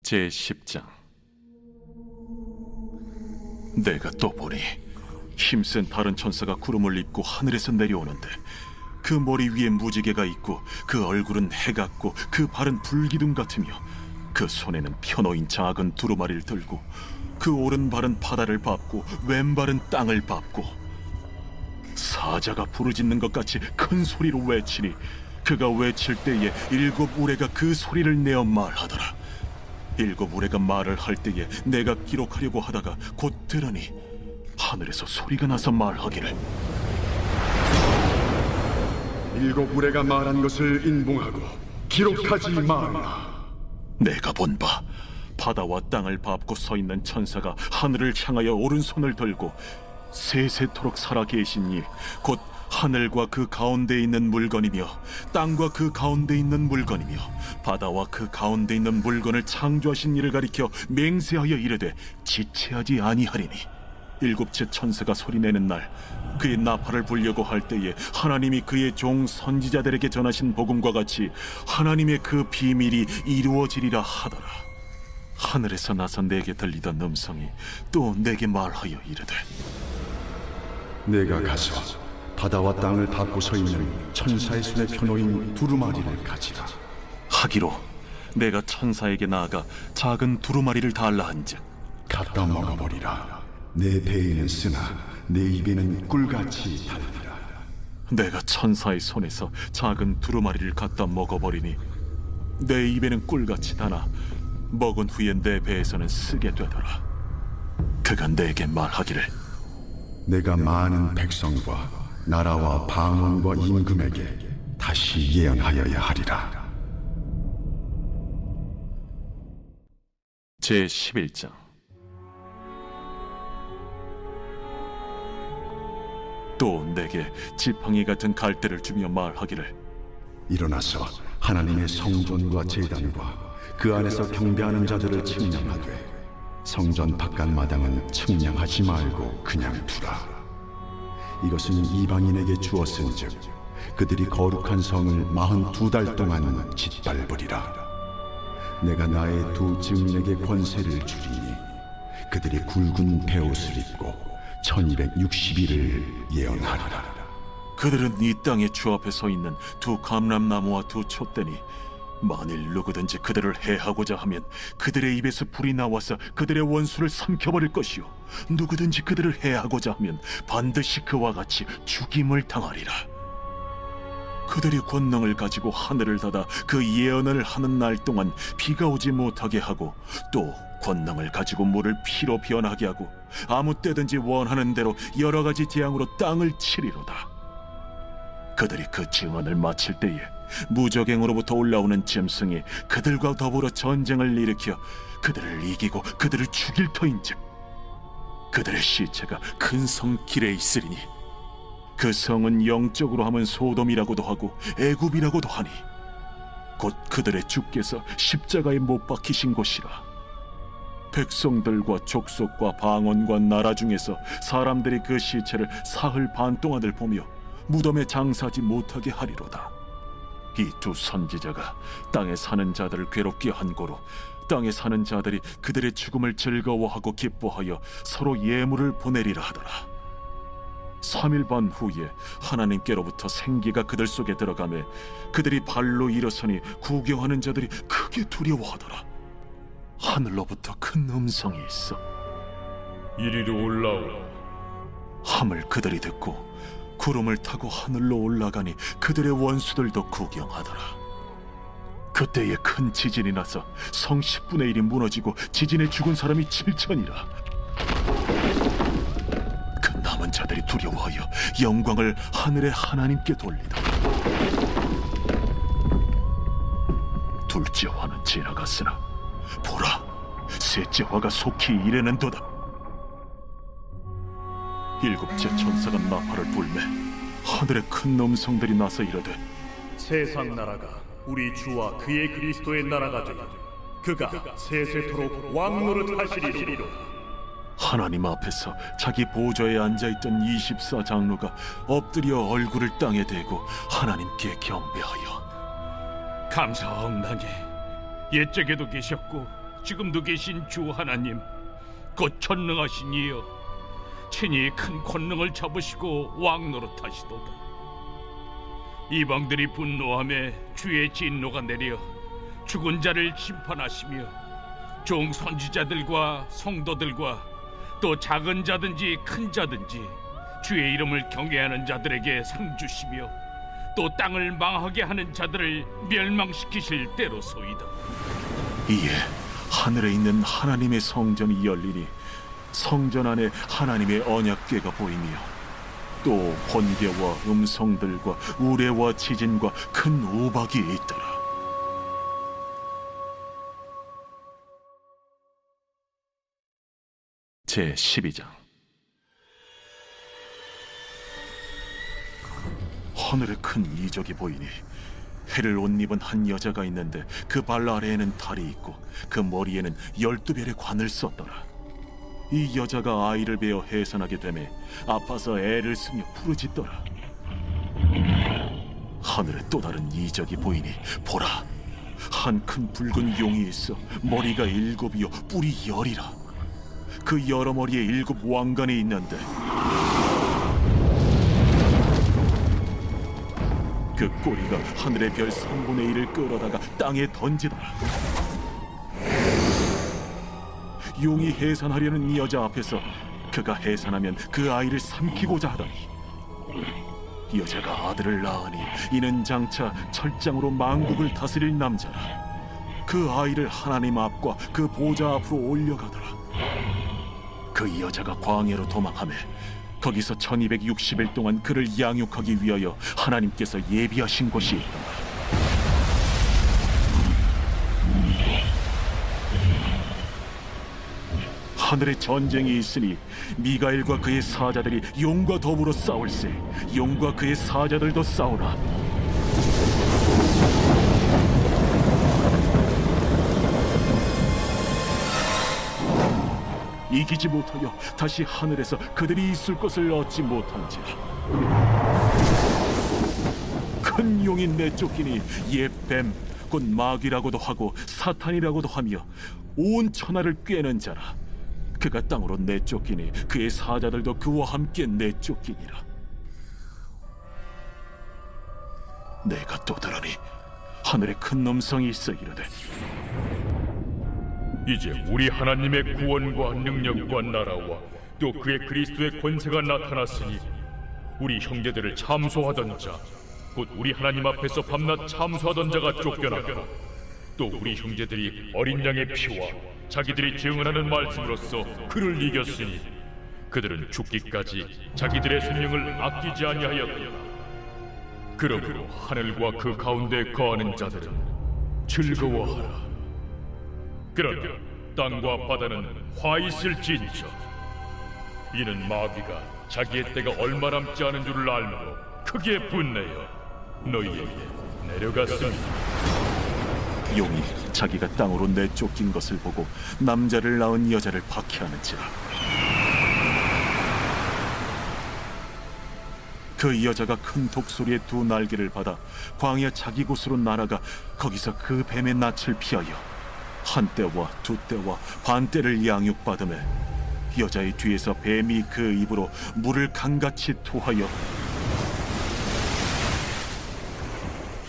제10장. 내가 또 보니 힘센 다른 천사가 구름을 입고 하늘에서 내려오는데, 그 머리 위에 무지개가 있고 그 얼굴은 해 같고 그 발은 불기둥 같으며, 그 손에는 펴놓인 작은 두루마리를 들고, 그 오른발은 바다를 밟고 왼발은 땅을 밟고, 사자가 부르짖는 것 같이 큰 소리로 외치니, 그가 외칠 때에 7 우레가 그 소리를 내어 말하더라. 7 우레가 말을 할 때에 내가 기록하려고 하다가 곧 들으니, 하늘에서 소리가 나서 말하기를, 7 우레가 말한 것을 인봉하고 기록하지 말라. 내가 본 바 바다와 땅을 밟고 서 있는 천사가 하늘을 향하여 오른손을 들고 세세토록 살아계신 이 곧 하늘과 그 가운데 있는 물건이며 땅과 그 가운데 있는 물건이며 바다와 그 가운데 있는 물건을 창조하신 이를 가리켜 맹세하여 이르되 지체하지 아니하리니, 7째 천사가 소리내는 날 그의 나팔을 불려고 할 때에 하나님이 그의 종 선지자들에게 전하신 복음과 같이 하나님의 그 비밀이 이루어지리라 하더라. 하늘에서 나서 내게 들리던 음성이 또 내게 말하여 이르되, 내가 가서 바다와 땅을 밟고 서 있는 천사의 손에 펴놓인 두루마리를 가지라. 하기로 내가 천사에게 나아가 작은 두루마리를 달라 한즉, 갖다 먹어버리라. 내 배에는 쓰나 내 입에는 꿀같이 달리라. 내가 천사의 손에서 작은 두루마리를 갖다 먹어버리니 내 입에는 꿀같이 다나 먹은 후에 내 배에서는 쓰게 되더라. 그가 내게 말하기를, 내가 많은 백성과 나라와 방언과 임금에게 다시 예언하여야 하리라. 제11장. 또 내게 지팡이 같은 갈대를 주며 말하기를, 일어나서 하나님의 성전과 제단과 그 안에서 경배하는 자들을 측량하되 성전 바깥 마당은 측량하지 말고 그냥 두라. 이것은 이방인에게 주었은즉 그들이 거룩한 성을 42달 동안 짓밟으리라. 내가 나의 2 증인에게 권세를 주리니 그들이 굵은 베옷을 입고 1260일을 예언하리라. 그들은 이 땅의 주 앞에 서 있는 2 감람나무와 2 촛대니, 만일 누구든지 그들을 해하고자 하면 그들의 입에서 불이 나와서 그들의 원수를 삼켜버릴 것이요, 누구든지 그들을 해하고자 하면 반드시 그와 같이 죽임을 당하리라. 그들이 권능을 가지고 하늘을 닫아 그 예언을 하는 날 동안 비가 오지 못하게 하고, 또 권능을 가지고 물을 피로 변하게 하고, 아무 때든지 원하는 대로 여러 가지 재앙으로 땅을 치리로다. 그들이 그 증언을 마칠 때에 무적행으로부터 올라오는 짐승이 그들과 더불어 전쟁을 일으켜 그들을 이기고 그들을 죽일 터인즉, 그들의 시체가 큰 성 길에 있으리니, 그 성은 영적으로 하면 소돔이라고도 하고 애굽이라고도 하니, 곧 그들의 주께서 십자가에 못 박히신 곳이라. 백성들과 족속과 방언과 나라 중에서 사람들이 그 시체를 사흘 반 동안을 보며 무덤에 장사하지 못하게 하리로다. 이 2 선지자가 땅에 사는 자들을 괴롭게 한 고로 땅에 사는 자들이 그들의 죽음을 즐거워하고 기뻐하여 서로 예물을 보내리라 하더라. 3일 반 후에 하나님께로부터 생기가 그들 속에 들어가매 그들이 발로 일어서니 구경하는 자들이 크게 두려워하더라. 하늘로부터 큰 음성이 있어 이리로 올라오라. 함을 그들이 듣고 구름을 타고 하늘로 올라가니 그들의 원수들도 구경하더라. 그때에 큰 지진이 나서 성 10분의 1이 무너지고 지진에 죽은 사람이 7천이라. 그 남은 자들이 두려워하여 영광을 하늘의 하나님께 돌리더라. 둘째 화는 지나갔으나 보라, 셋째 화가 속히 이르는도다. 7째 천사가 나팔을 불매 하늘에 큰 음성들이 나서 이르되, 세상 나라가 우리 주와 그의 그리스도의 나라가 되어 그가 세세토록 왕노릇 하시리로다. 하나님 앞에서 자기 보좌에 앉아있던 24장로가 엎드려 얼굴을 땅에 대고 하나님께 경배하여, 감사하옵나니 옛적에도 계셨고 지금도 계신 주 하나님, 곧 전능하신 이여, 친히 큰 권능을 잡으시고 왕 노릇하시도다. 이방들이 분노하며 주의 진노가 내려 죽은 자를 심판하시며 종 선지자들과 성도들과 또 작은 자든지 큰 자든지 주의 이름을 경외하는 자들에게 상 주시며 또 땅을 망하게 하는 자들을 멸망시키실 때로소이다. 이에 하늘에 있는 하나님의 성전이 열리니 성전 안에 하나님의 언약궤가 보이며 또 번개와 음성들과 우레와 지진과 큰 우박이 있더라. 제 12장. 하늘에 큰 이적이 보이니 해를 옷 입은 한 여자가 있는데 그 발 아래에는 달이 있고 그 머리에는 12별의 관을 썼더라. 이 여자가 아이를 베어 해산하게 되매 아파서 애를 쓰며 부르짖더라. 하늘에 또 다른 이적이 보이니 보라, 한 큰 붉은 용이 있어 머리가 7이요 뿔이 10이라. 그 여러 머리에 7 왕관이 있는데 그 꼬리가 하늘의 별 3분의 1을 끌어다가 땅에 던지더라. 용이 해산하려는 이 여자 앞에서 그가 해산하면 그 아이를 삼키고자 하더니 여자가 아들을 낳으니 이는 장차 철장으로 만국을 다스릴 남자라. 그 아이를 하나님 앞과 그 보좌 앞으로 올려가더라. 그 여자가 광야로 도망하며 거기서 1260일 동안 그를 양육하기 위하여 하나님께서 예비하신 곳이 있더라. 하늘에 전쟁이 있으니 미가엘과 그의 사자들이 용과 더불어 싸울세. 용과 그의 사자들도 싸우나 이기지 못하여 다시 하늘에서 그들이 있을 것을 얻지 못한지라. 큰 용이 내쫓기니 옛 뱀 곧 마귀라고도 하고 사탄이라고도 하며 온 천하를 꿰는 자라. 그가 땅으로 내쫓기니 그의 사자들도 그와 함께 내쫓기니라. 내가 또 들으니 하늘에 큰 음성이 있어 이르되, 이제 우리 하나님의 구원과 능력과 나라와 또 그의 그리스도의 권세가 나타났으니 우리 형제들을 참소하던 자, 곧 우리 하나님 앞에서 밤낮 참소하던 자가 쫓겨났고 또 우리 형제들이 어린 양의 피와 자기들이 증언하는 말씀으로써 그를 이겼으니 그들은 죽기까지 자기들의 생명을 아끼지 아니하였다. 그러므로 하늘과 그 가운데 거하는 자들은 즐거워하라. 그러나 땅과 바다는 화 있을진저. 이는 마귀가 자기의 때가 얼마 남지 않은 줄을 알므로 크게 분내어 너희에게 내려갔습니다. 용이 자기가 땅으로 내쫓긴 것을 보고 남자를 낳은 여자를 박해하는지라. 그 여자가 큰 독소리의 2 날개를 받아 광야 자기 곳으로 날아가 거기서 그 뱀의 낯을 피하여 한때와 2때와 반때를 양육받으며 여자의 뒤에서 뱀이 그 입으로 물을 강같이 토하여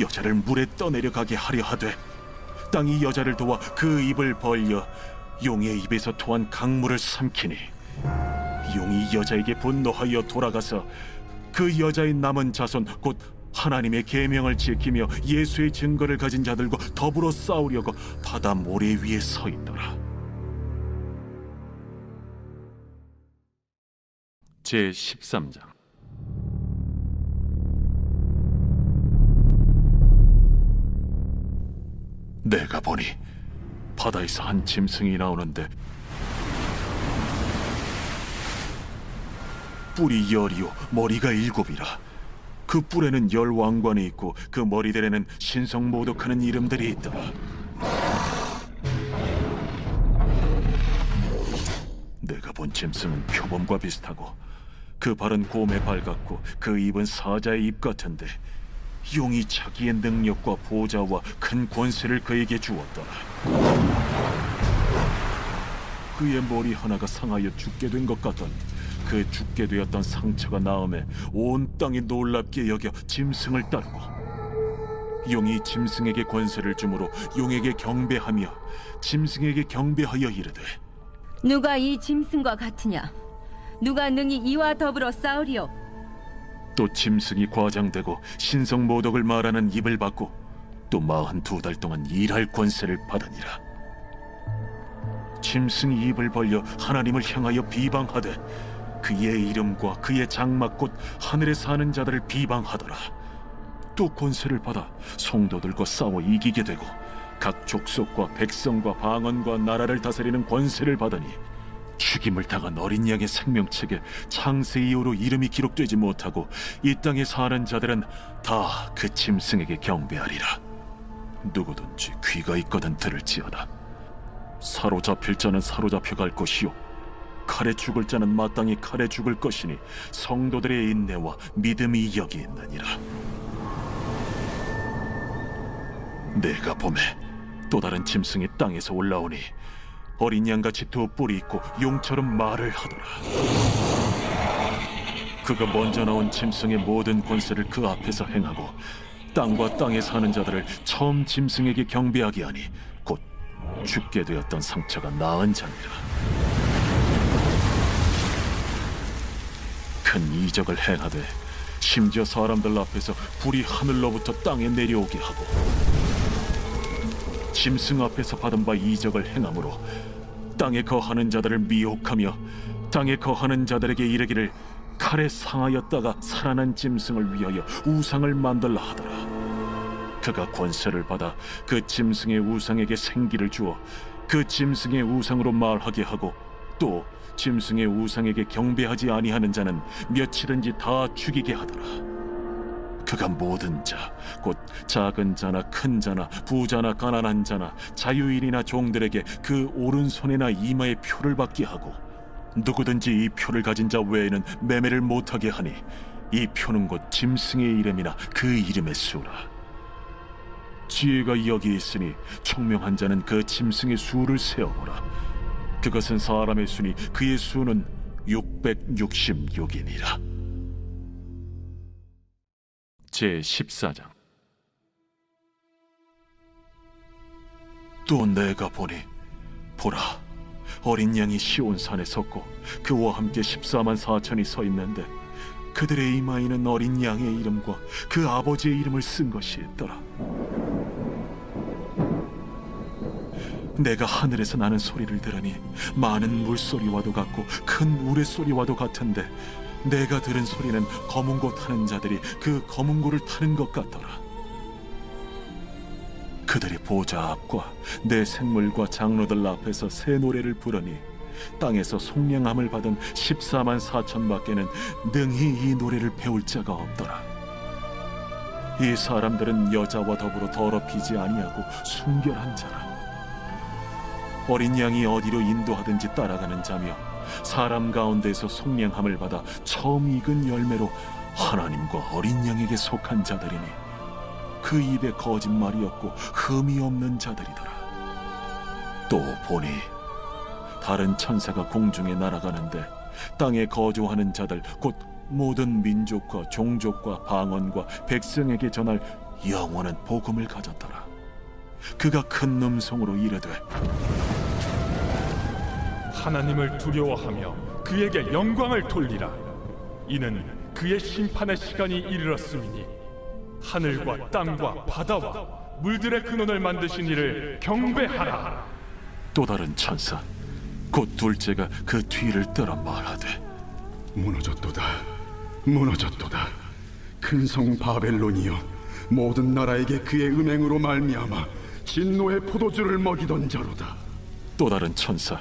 여자를 물에 떠내려가게 하려 하되 땅이 여자를 도와 그 입을 벌려 용의 입에서 토한 강물을 삼키니 용이 여자에게 분노하여 돌아가서 그 여자의 남은 자손 곧 하나님의 계명을 지키며 예수의 증거를 가진 자들과 더불어 싸우려고 바다 모래 위에 서 있더라. 제 13장. 내가 보니 바다에서 한 짐승이 나오는데 뿔이 10이요 머리가 7이라. 그 뿔에는 10 왕관이 있고 그 머리들에는 신성모독하는 이름들이 있더라. 내가 본 짐승은 표범과 비슷하고 그 발은 곰의 발 같고 그 입은 사자의 입 같은데 용이 자기의 능력과 보좌와 큰 권세를 그에게 주었더라. 그의 머리 하나가 상하여 죽게 된 것 같더니 그 죽게 되었던 상처가 나음에 온 땅이 놀랍게 여겨 짐승을 따르고 용이 짐승에게 권세를 주므로 용에게 경배하며 짐승에게 경배하여 이르되 누가 이 짐승과 같으냐? 누가 능히 이와 더불어 싸우리요? 또 짐승이 과장되고 신성 모독을 말하는 입을 받고 또 42달 동안 일할 권세를 받으니라. 짐승이 입을 벌려 하나님을 향하여 비방하되 그의 이름과 그의 장막 곧 하늘에 사는 자들을 비방하더라. 또 권세를 받아 성도들과 싸워 이기게 되고 각 족속과 백성과 방언과 나라를 다스리는 권세를 받으니 죽임을 당한 어린 양의 생명책에 창세 이후로 이름이 기록되지 못하고 이 땅에 사는 자들은 다 그 짐승에게 경배하리라. 누구든지 귀가 있거든 들을지어다. 사로잡힐 자는 사로잡혀 갈 것이요 칼에 죽을 자는 마땅히 칼에 죽을 것이니 성도들의 인내와 믿음이 여기 있느니라. 내가 보매 또 다른 짐승이 땅에서 올라오니 어린 양같이 두 뿔이 있고 용처럼 말을 하더라. 그가 먼저 나온 짐승의 모든 권세를 그 앞에서 행하고 땅과 땅에 사는 자들을 처음 짐승에게 경배하게 하니 곧 죽게 되었던 상처가 나은 자니라. 큰 이적을 행하되 심지어 사람들 앞에서 불이 하늘로부터 땅에 내려오게 하고 짐승 앞에서 받은 바 이적을 행함으로 땅에 거하는 자들을 미혹하며 땅에 거하는 자들에게 이르기를 칼에 상하였다가 살아난 짐승을 위하여 우상을 만들라 하더라. 그가 권세를 받아 그 짐승의 우상에게 생기를 주어 그 짐승의 우상으로 말하게 하고 또 짐승의 우상에게 경배하지 아니하는 자는 며칠든지 다 죽이게 하더라. 그가 모든 자, 곧 작은 자나 큰 자나 부자나 가난한 자나 자유인이나 종들에게 그 오른손이나 이마에 표를 받게 하고 누구든지 이 표를 가진 자 외에는 매매를 못하게 하니 이 표는 곧 짐승의 이름이나 그 이름의 수라. 지혜가 여기 있으니 총명한 자는 그 짐승의 수를 세어보라. 그것은 사람의 수니 그의 수는 666이니라. 제14장. 또 내가 보니 보라 어린 양이 시온산에 섰고 그와 함께 14만 4천이 서 있는데 그들의 이마에는 어린 양의 이름과 그 아버지의 이름을 쓴 것이 있더라. 내가 하늘에서 나는 소리를 들으니 많은 물소리와도 같고 큰 우레소리와도 같은데 내가 들은 소리는 검은고 타는 자들이 그 검은고를 타는 것 같더라. 그들이 보좌 앞과 내 생물과 장로들 앞에서 새 노래를 부르니 땅에서 속량함을 받은 14만 4천 밖에는 능히 이 노래를 배울 자가 없더라. 이 사람들은 여자와 더불어 더럽히지 아니하고 순결한 자라. 어린 양이 어디로 인도하든지 따라가는 자며 사람 가운데서 속량함을 받아 처음 익은 열매로 하나님과 어린 양에게 속한 자들이니 그 입에 거짓말이 없고 흠이 없는 자들이더라. 또 보니 다른 천사가 공중에 날아가는데 땅에 거주하는 자들 곧 모든 민족과 종족과 방언과 백성에게 전할 영원한 복음을 가졌더라. 그가 큰 음성으로 이르되 하나님을 두려워하며 그에게 영광을 돌리라. 이는 그의 심판의 시간이 이르렀음이니 하늘과 땅과 바다와 물들의 근원을 만드신 이를 경배하라. 또 다른 천사 곧 둘째가 그 뒤를 따라 말하되 무너졌도다 무너졌도다. 큰 성 바벨론이여 모든 나라에게 그의 음행으로 말미암아 진노의 포도주를 먹이던 자로다. 또 다른 천사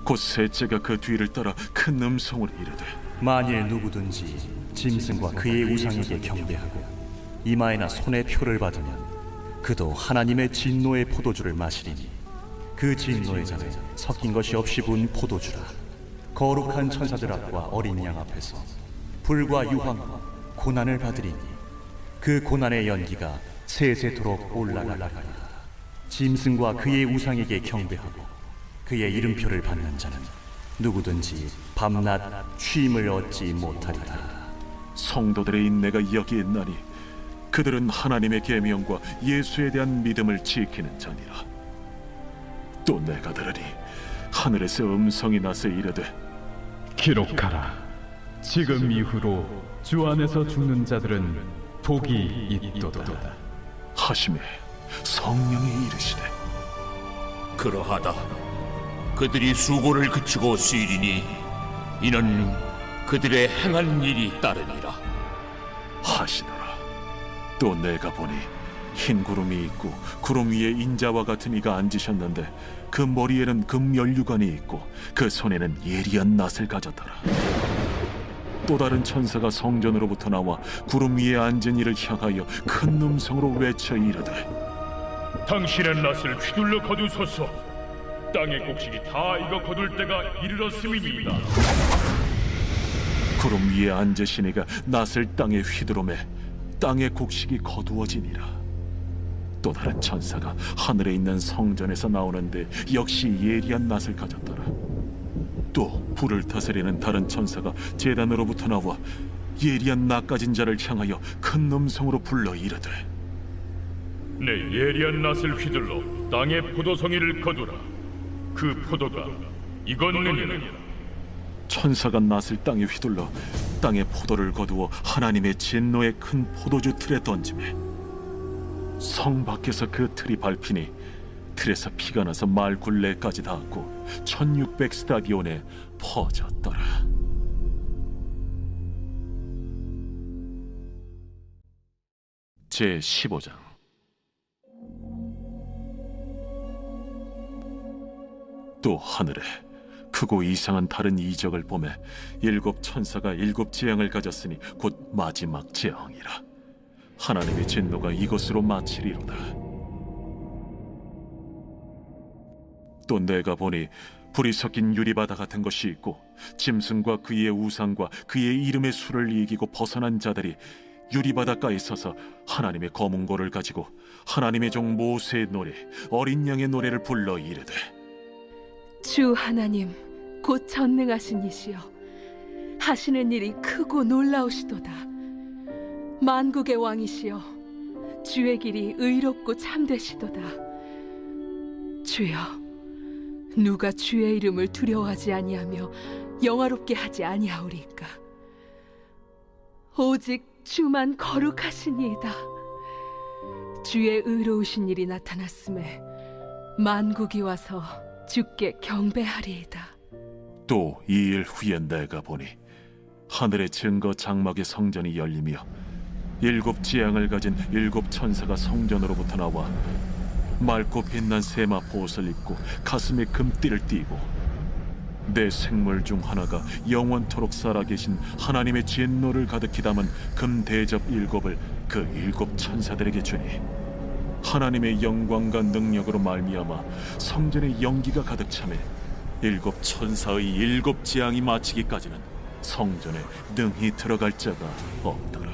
곧 셋째가 그 뒤를 따라 큰 음성으로 이르되 만일 누구든지 짐승과 그의 우상에게 경배하고 이마에나 손에 표를 받으면 그도 하나님의 진노의 포도주를 마시리니 그 진노의 잔에 섞인 것이 없이 부은 포도주라. 거룩한 천사들 앞과 어린 양 앞에서 불과 유황과 고난을 받으리니 그 고난의 연기가 세세토록 올라가리라. 짐승과 그의 우상에게 경배하고 그의 이름표를 받는 자는 누구든지 밤낮 쉼을 얻지 못하리라. 성도들의 인내가 여기에 있나니 그들은 하나님의 계명과 예수에 대한 믿음을 지키는 자니라. 또 내가 들으니 하늘에서 음성이 나서 이르되 기록하라. 지금 이후로 주 안에서 죽는 자들은 복이 있도다. 하심에 성령이 이르시되 그러하다. 그들이 수고를 그치고 쉬리니 이는 그들의 행한 일이 따르니라 하시더라. 또 내가 보니 흰 구름이 있고 구름 위에 인자와 같은 이가 앉으셨는데 그 머리에는 금면류관이 있고 그 손에는 예리한 낫을 가졌더라. 또 다른 천사가 성전으로부터 나와 구름 위에 앉은 이를 향하여 큰 음성으로 외쳐 이르되 당신의 낫을 휘둘러 거두소서. 땅의 곡식이 다 익어 거둘 때가 이르렀음이니이다. 구름 위에 앉으신 이가 낫을 땅에 휘두르매 땅의 곡식이 거두어지니라. 또 다른 천사가 하늘에 있는 성전에서 나오는데 역시 예리한 낫을 가졌더라. 또 불을 다스리는 다른 천사가 제단으로부터 나와 예리한 낫 가진 자를 향하여 큰 음성으로 불러 이르되 내 예리한 낫을 휘둘러 땅의 포도송이를 거두라. 그 포도가 익었느니라. 천사가 낫을 땅에 휘둘러 땅의 포도를 거두어 하나님의 진노의 큰 포도주 틀에 던지매 성 밖에서 그 틀이 밟히니 틀에서 피가 나서 말 굴레까지 닿았고 1600 스타디온에 퍼졌더라. 제 15장. 또 하늘에 크고 이상한 다른 이적을 보매 일곱 천사가 일곱 재앙을 가졌으니 곧 마지막 재앙이라. 하나님의 진노가 이것으로 마치리로다. 또 내가 보니 불이 섞인 유리바다 같은 것이 있고 짐승과 그의 우상과 그의 이름의 수를 이기고 벗어난 자들이 유리바닷가에 서서 하나님의 검은 고를 가지고 하나님의 종 모세의 노래 어린 양의 노래를 불러 이르되 주 하나님 곧 전능하신 이시여 하시는 일이 크고 놀라우시도다. 만국의 왕이시여 주의 길이 의롭고 참되시도다. 주여 누가 주의 이름을 두려워하지 아니하며 영화롭게 하지 아니하오리까. 오직 주만 거룩하시니이다. 주의 의로우신 일이 나타났음에 만국이 와서 주께 경배하리이다. 또 이 일 후에 내가 보니 하늘의 증거 장막의 성전이 열리며 일곱 지향을 가진 일곱 천사가 성전으로부터 나와 맑고 빛난 세마포 옷을 입고 가슴에 금띠를 띠고 내 생물 중 하나가 영원토록 살아계신 하나님의 진노를 가득히 담은 금 대접 일곱을 그 일곱 천사들에게 주니 하나님의 영광과 능력으로 말미암아 성전에 연기가 가득 차매 일곱 천사의 일곱 재앙이 마치기까지는 성전에 능히 들어갈 자가 없더라.